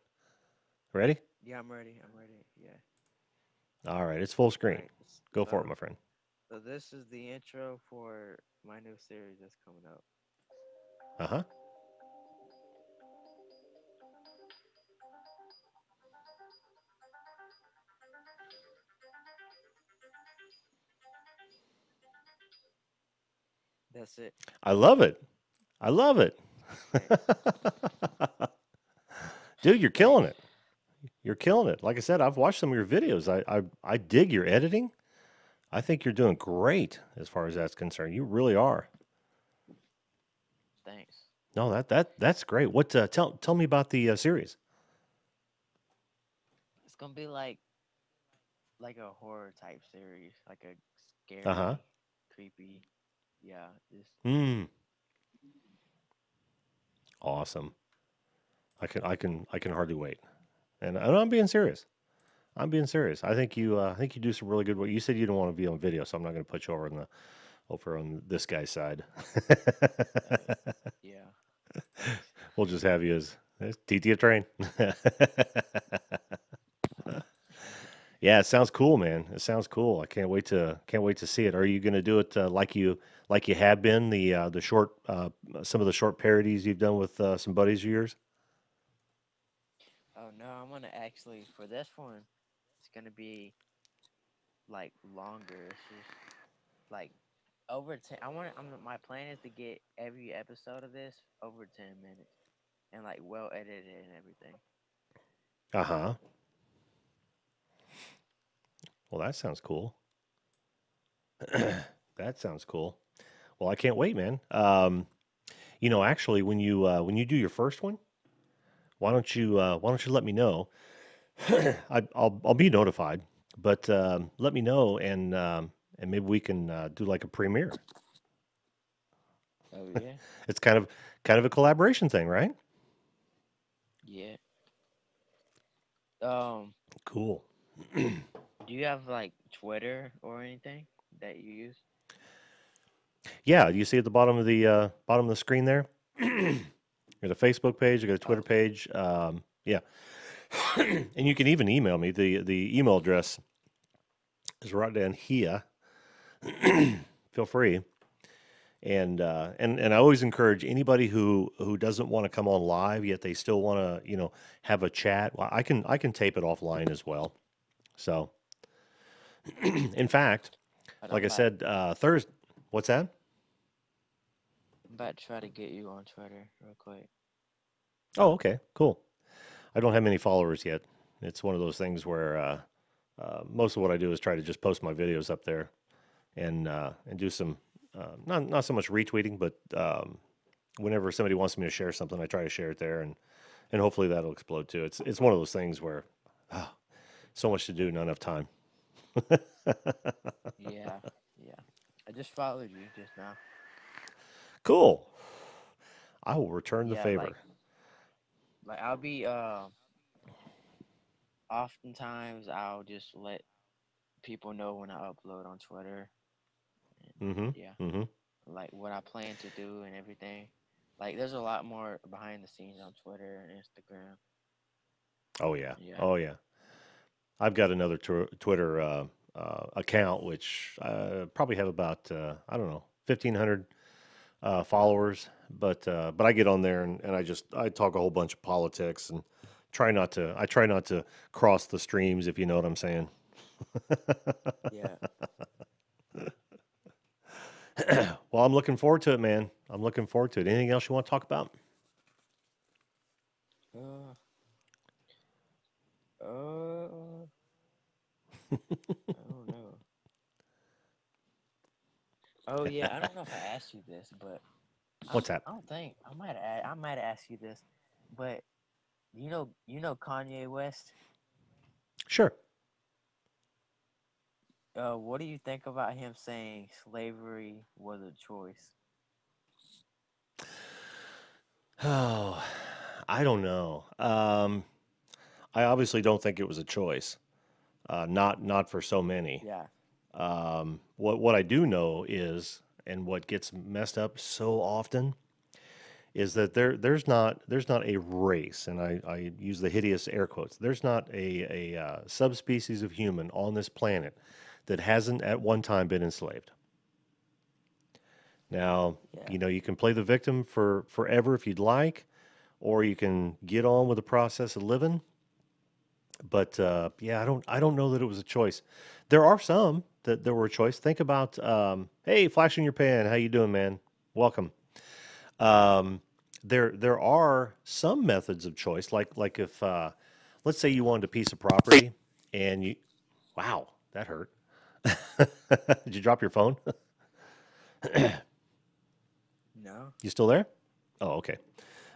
Ready? Yeah, I'm ready. I'm ready. Yeah. All right. It's full screen. Right. Go for it, my friend. So this is the intro for my new series that's coming up. Uh-huh. That's it. I love it. I love it. Dude, you're killing Thanks. it. You're killing it. Like I said, I've watched some of your videos. I dig your editing. I think you're doing great as far as that's concerned. You really are. Thanks. No, that's great. What tell me about the series. It's gonna be like a horror type series, like a Uh-huh. scary, creepy. Yeah, just Hmm. Awesome. I can hardly wait. And I'm being serious. I'm being serious. I think you do some really good work. You said you don't want to be on video, so I'm not going to put you over on this guy's side. uh, yeah. Thanks. We'll just have you as TTF Train. Yeah, it sounds cool, man. It sounds cool. I can't wait to see it. Are you going to do it like you have been the short some of the short parodies you've done with some buddies of yours? Oh no, I'm gonna actually for this one. It's gonna be like longer. It's just like over 10. My plan is to get every episode of this over 10 minutes and like well edited and everything. Uh huh. Well, that sounds cool. That sounds cool. Well, I can't wait, man. Actually, when you do your first one, why don't you let me know? I'll be notified, but let me know and maybe we can do like a premiere. Oh yeah, It's kind of a collaboration thing, right? yeah. Um, Cool. do you have like Twitter or anything that you use? Yeah, you see at the bottom of the screen there. Got a Facebook page. I got a Twitter Okay. page. Yeah, and you can even email me. The email address is right down here. Feel free. And I always encourage anybody who doesn't want to come on live yet they still want to have a chat. Well, I can tape it offline as well. So in fact, But like I said, Thursday. What's that? I'm about to try to get you on Twitter real quick. Oh, okay, cool. I don't have many followers yet. It's one of those things where most of what I do is try to just post my videos up there and do some not so much retweeting, but whenever somebody wants me to share something, I try to share it there, and hopefully that'll explode too. It's one of those things where ah, so much to do, not enough time. Yeah, yeah. I just followed you just now. Cool. I will return the Yeah, favor. like I'll be oftentimes I'll just let people know when I upload on Twitter and Mm-hmm. yeah, Mm-hmm. like what I plan to do and everything. Like there's a lot more behind the scenes on Twitter and Instagram. Oh yeah. Yeah. Oh yeah. I've got another Twitter account which probably have about I don't know 1,500 followers, but I get on there and I talk a whole bunch of politics and try not to cross the streams if you know what I'm saying. Yeah. Well, I'm looking forward to it, man. I'm looking forward to it. Anything else you want to talk about? Uh, uh, I don't know. Oh yeah, I don't know if I asked you this, but What's that? I don't think I might have asked you this, but you know Kanye West. Sure. What do you think about him saying slavery was a choice? Oh, I don't know. I obviously don't think it was a choice. Not for so many. Yeah, What I do know is, and what gets messed up so often is that there's not a race, and I use the hideous air quotes. There's not a subspecies of human on this planet that hasn't at one time been enslaved. Now, yeah, you can play the victim for forever if you'd like, or you can get on with the process of living. But yeah, I don't know that it was a choice. There are some that were a choice. Think about hey, flashing your pan. How you doing, man? Welcome. Um, there are some methods of choice, like if let's say you wanted a piece of property and you, wow, that hurt. Did you drop your phone? No. You still there? Oh, okay.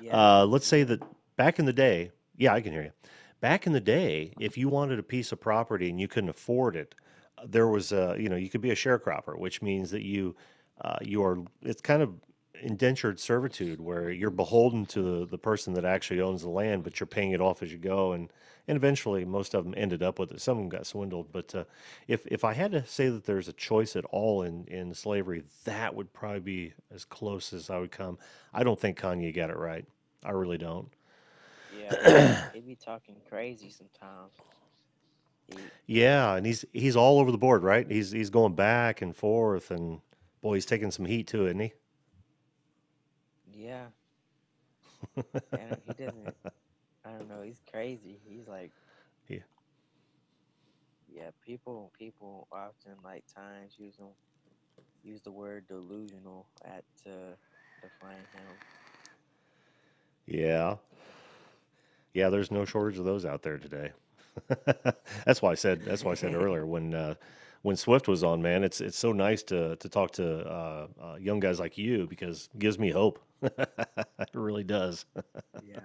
Yeah. Let's say Yeah. that back in the day, yeah, I can hear you. Back in the day, if you wanted a piece of property and you couldn't afford it, there was a, you could be a sharecropper, which means that you are, it's kind of indentured servitude where you're beholden to the person that actually owns the land, but you're paying it off as you go. And eventually most of them ended up with it. Some of them got swindled. But if I had to say that there's a choice at all in slavery, that would probably be as close as I would come. I don't think Kanye got it right. I really don't. Yeah. He be talking crazy sometimes. He. Yeah, and he's all over the board, right? He's going back and forth, and boy, he's taking some heat too, isn't he? Yeah. And he doesn't. I don't know. He's crazy. He's like. Yeah. Yeah. People often like times use the word delusional at to define him. Yeah. Yeah, there's no shortage of those out there today. That's why I said earlier when Swift was on, man, it's so nice to talk to young guys like you because it gives me hope. It really does. Yeah.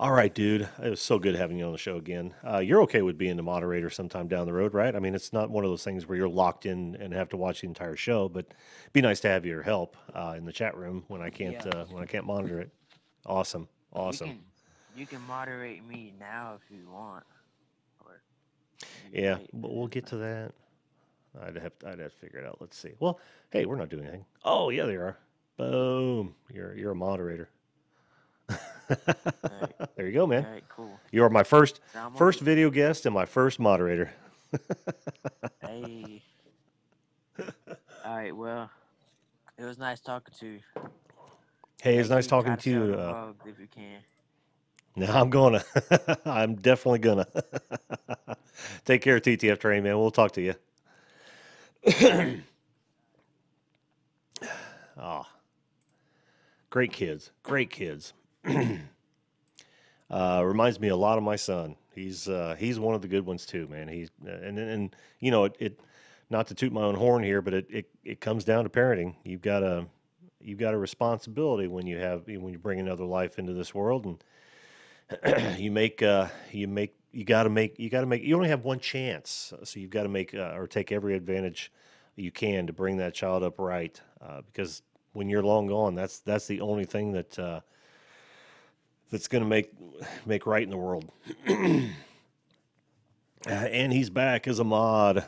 All right, dude. It was so good having you on the show again. You're okay with being the moderator sometime down the road, right? I mean, it's not one of those things where you're locked in and have to watch the entire show, but it'd be nice to have your help in the chat room when I can't Yeah. monitor it. Awesome, You awesome. can you can moderate me now if you want, or you can Yeah, wait but for we'll this get to night. that. I'd have to figure it out. Let's see. Well, hey, we're not doing anything. Oh, yeah, they are. Boom. You're a moderator. All right. There you go, All man. right. Cool. You are my first So I'm gonna. first video guest and my first moderator. Hey. All right. Well, it was nice talking to you. Hey, it's Make sure nice you try talking to to sell you. them mugs if you can. Now I'm gonna. I'm definitely gonna. Take care, TTF Train, man. We'll talk to you. All right. Oh, great kids. Great kids. Reminds me a lot of my son. He's one of the good ones too, man. He's and it not to toot my own horn here, but it comes down to parenting. You've got a responsibility when you bring another life into this world, and you only have one chance, so you've got to make or take every advantage you can to bring that child up right, because when you're long gone, that's the only thing that's going to make right in the world. And he's back as a mod.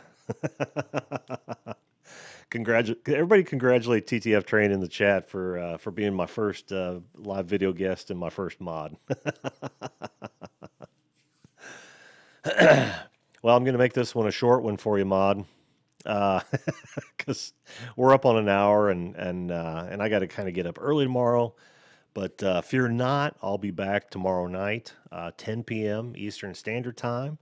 Everybody congratulate TTF Train in the chat for being my first live video guest and my first mod. Well, I'm going to make this one a short one for you, mod, because we're up on an hour and I got to kind of get up early tomorrow. But fear not, I'll be back tomorrow night, 10 p.m. Eastern Standard Time.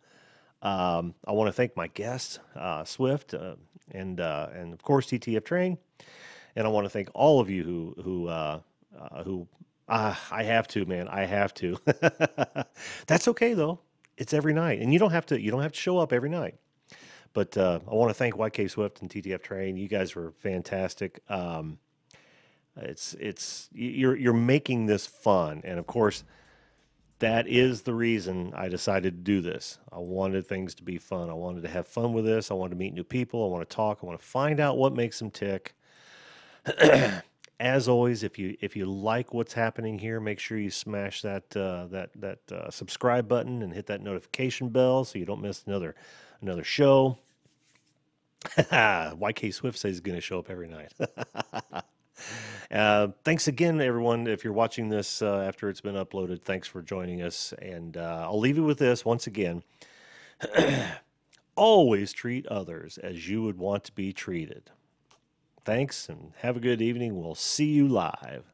I want to thank my guest, Swift, and of course TTF Train, and I want to thank all of you who I have to, man, I have to. That's okay though. It's every night, and you don't have to show up every night. But I want to thank YK Swift and TTF Train. You guys were fantastic. You're making this fun, and of course that is the reason I decided to do this. I wanted things to be fun. I wanted to have fun with this. I wanted to meet new people. I want to talk. I want to find out what makes them tick. As always, if you like what's happening here, make sure you smash that subscribe button and hit that notification bell so you don't miss another show. YK Swift says he's going to show up every night. Thanks again, everyone. If you're watching this after it's been uploaded, thanks for joining us. And I'll leave you with this once again. Always treat others as you would want to be treated. Thanks and have a good evening. We'll see you live.